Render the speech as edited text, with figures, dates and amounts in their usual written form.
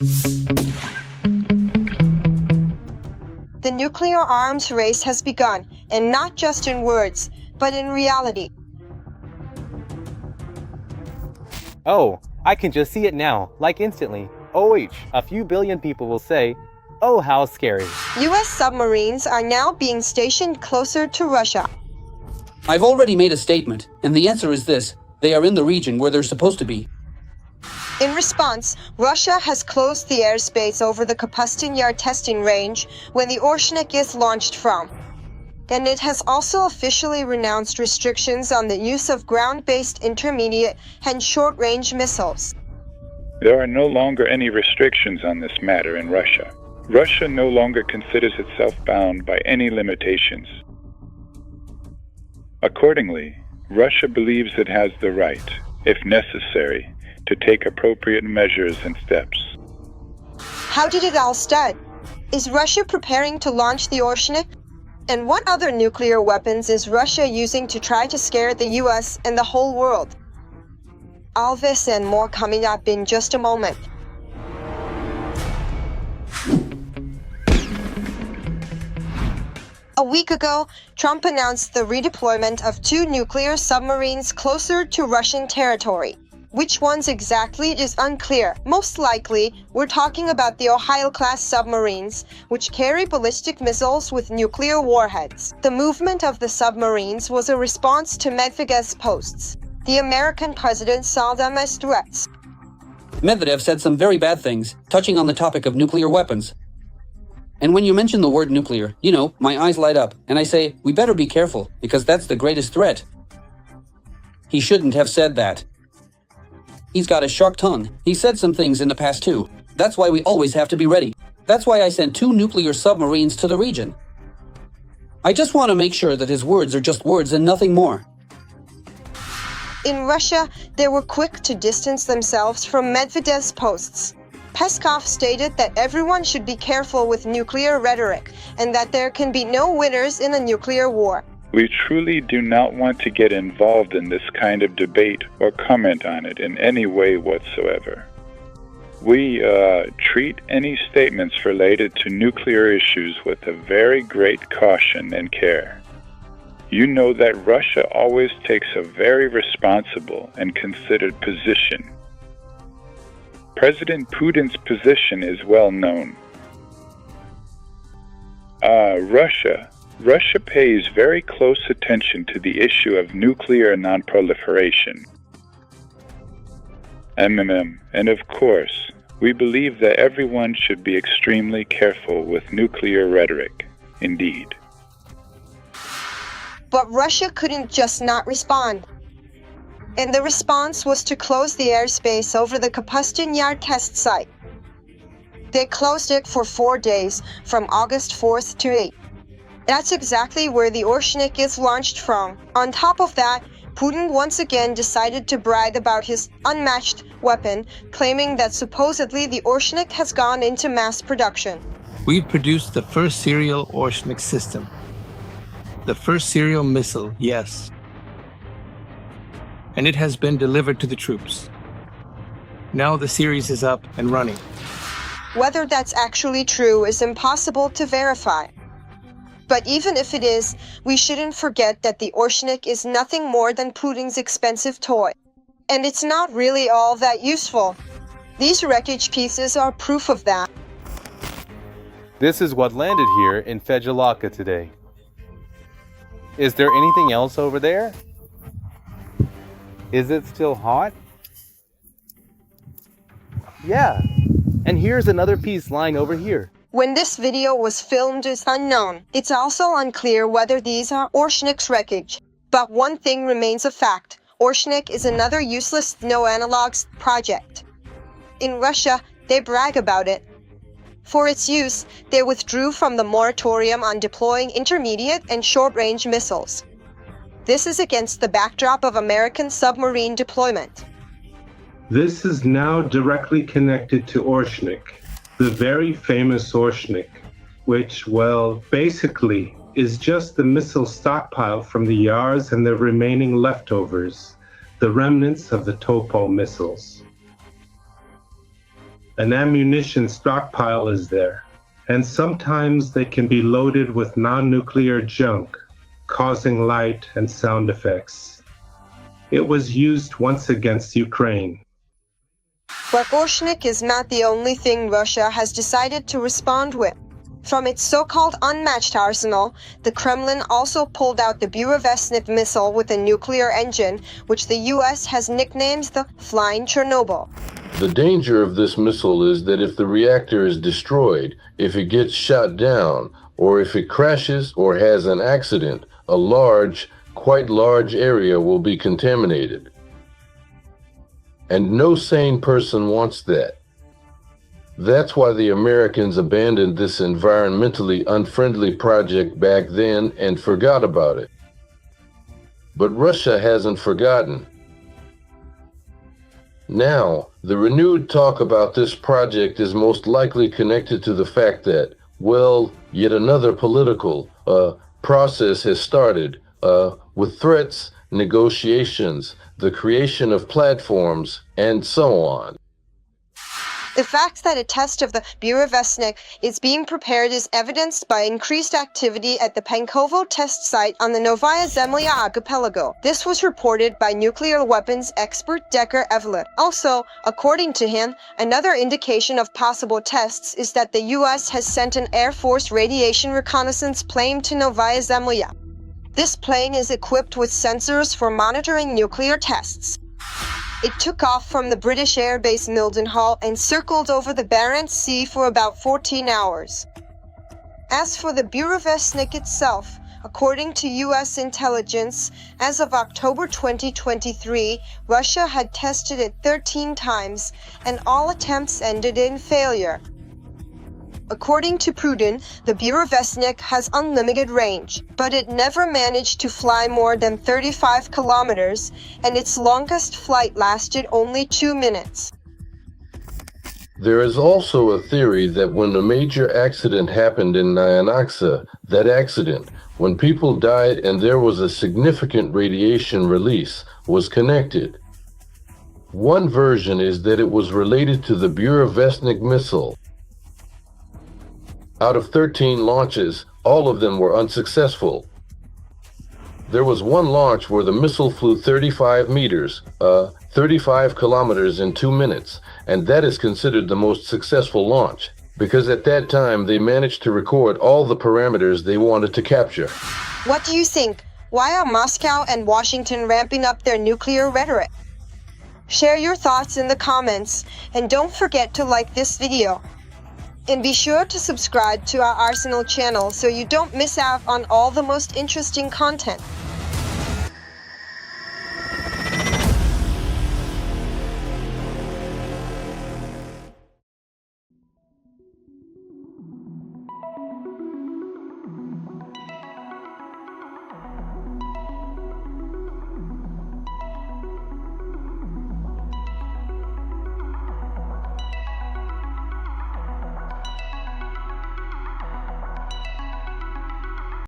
The nuclear arms race has begun, and not just in words, but in reality. Oh, I can just see it now, like instantly. OH, a few billion people will say, oh, how scary. US submarines are now being stationed closer to Russia. I've already made a statement, and the answer is this: they are in the region where they're supposed to be. In response, Russia has closed the airspace over the Kapustin Yar testing range where the Oreshnik is launched from. And it has also officially renounced restrictions on the use of ground-based intermediate and short-range missiles. There are no longer any restrictions on this matter in Russia. Russia no longer considers itself bound by any limitations. Accordingly, Russia believes it has the right, if necessary, to take appropriate measures and steps. How did it all start? Is Russia preparing to launch the Oreshnik? And what other nuclear weapons is Russia using to try to scare the US and the whole world? All this and more coming up in just a moment. A week ago, Trump announced the redeployment of 2 nuclear submarines closer to Russian territory. Which ones exactly is unclear. Most likely, we're talking about the Ohio-class submarines, which carry ballistic missiles with nuclear warheads. The movement of the submarines was a response to Medvedev's posts. The American president saw them as threats. Medvedev said some very bad things, touching on the topic of nuclear weapons. And when you mention the word nuclear, my eyes light up, and I say, we better be careful, because that's the greatest threat. He shouldn't have said that. He's got a sharp tongue. He said some things in the past too. That's why we always have to be ready. That's why I sent 2 nuclear submarines to the region. I just want to make sure that his words are just words and nothing more. In Russia, they were quick to distance themselves from Medvedev's posts. Peskov stated that everyone should be careful with nuclear rhetoric and that there can be no winners in a nuclear war. We truly do not want to get involved in this kind of debate or comment on it in any way whatsoever. We treat any statements related to nuclear issues with a very great caution and care. You know that Russia always takes a very responsible and considered position. President Putin's position is well known. Russia pays very close attention to the issue of nuclear non-proliferation. And of course, we believe that everyone should be extremely careful with nuclear rhetoric, indeed. But Russia couldn't just not respond. And the response was to close the airspace over the Kapustin Yar test site. They closed it for 4 days, from August 4th to 8th. That's exactly where the Oreshnik is launched from. On top of that, Putin once again decided to brag about his unmatched weapon, claiming that supposedly the Oreshnik has gone into mass production. We've produced the first serial Oreshnik system. The first serial missile, yes. And it has been delivered to the troops. Now the series is up and running. Whether that's actually true is impossible to verify. But even if it is, we shouldn't forget that the Oreshnik is nothing more than Putin's expensive toy. And it's not really all that useful. These wreckage pieces are proof of that. This is what landed here in Fedjalaka today. Is there anything else over there? Is it still hot? Yeah. And here's another piece lying over here. When this video was filmed is unknown. It's also unclear whether these are Oreshnik's wreckage. But one thing remains a fact. Oreshnik is another useless no-analogs project. In Russia, they brag about it. For its use, they withdrew from the moratorium on deploying intermediate and short-range missiles. This is against the backdrop of American submarine deployment. This is now directly connected to Oreshnik, the very famous Oreshnik, which, well, basically is just the missile stockpile from the Yars and the remaining leftovers, the remnants of the Topo missiles. An ammunition stockpile is there, and sometimes they can be loaded with non-nuclear junk, causing light and sound effects. It was used once against Ukraine. But Oreshnik is not the only thing Russia has decided to respond with. From its so-called unmatched arsenal, the Kremlin also pulled out the Burevestnik missile with a nuclear engine, which the US has nicknamed the Flying Chernobyl. The danger of this missile is that if the reactor is destroyed, if it gets shot down, or if it crashes or has an accident, a large, quite large area will be contaminated. And no sane person wants that. That's why the Americans abandoned this environmentally unfriendly project back then and forgot about it. But Russia hasn't forgotten. Now, the renewed talk about this project is most likely connected to the fact that, well, yet another political process has started with threats, negotiations, the creation of platforms, and so on. The fact that a test of the Burevestnik is being prepared is evidenced by increased activity at the Pankovo test site on the Novaya Zemlya archipelago. This was reported by nuclear weapons expert Decker Evelyn. Also, according to him, another indication of possible tests is that the US has sent an Air Force radiation reconnaissance plane to Novaya Zemlya. This plane is equipped with sensors for monitoring nuclear tests. It took off from the British airbase Mildenhall and circled over the Barents Sea for about 14 hours. As for the Burevestnik itself, according to US intelligence, as of October 2023, Russia had tested it 13 times, and all attempts ended in failure. According to Putin, the Burevestnik has unlimited range, but it never managed to fly more than 35 kilometers, and its longest flight lasted only 2 minutes. There is also a theory that when a major accident happened in Nyanaxa, that accident, when people died and there was a significant radiation release, was connected. One version is that it was related to the Burevestnik missile. Out of 13 launches, all of them were unsuccessful. There was one launch where the missile flew 35 meters, 35 kilometers in 2 minutes, and that is considered the most successful launch, because at that time they managed to record all the parameters they wanted to capture. What do you think? Why are Moscow and Washington ramping up their nuclear rhetoric? Share your thoughts in the comments, and don't forget to like this video. And be sure to subscribe to our Arsenal channel so you don't miss out on all the most interesting content.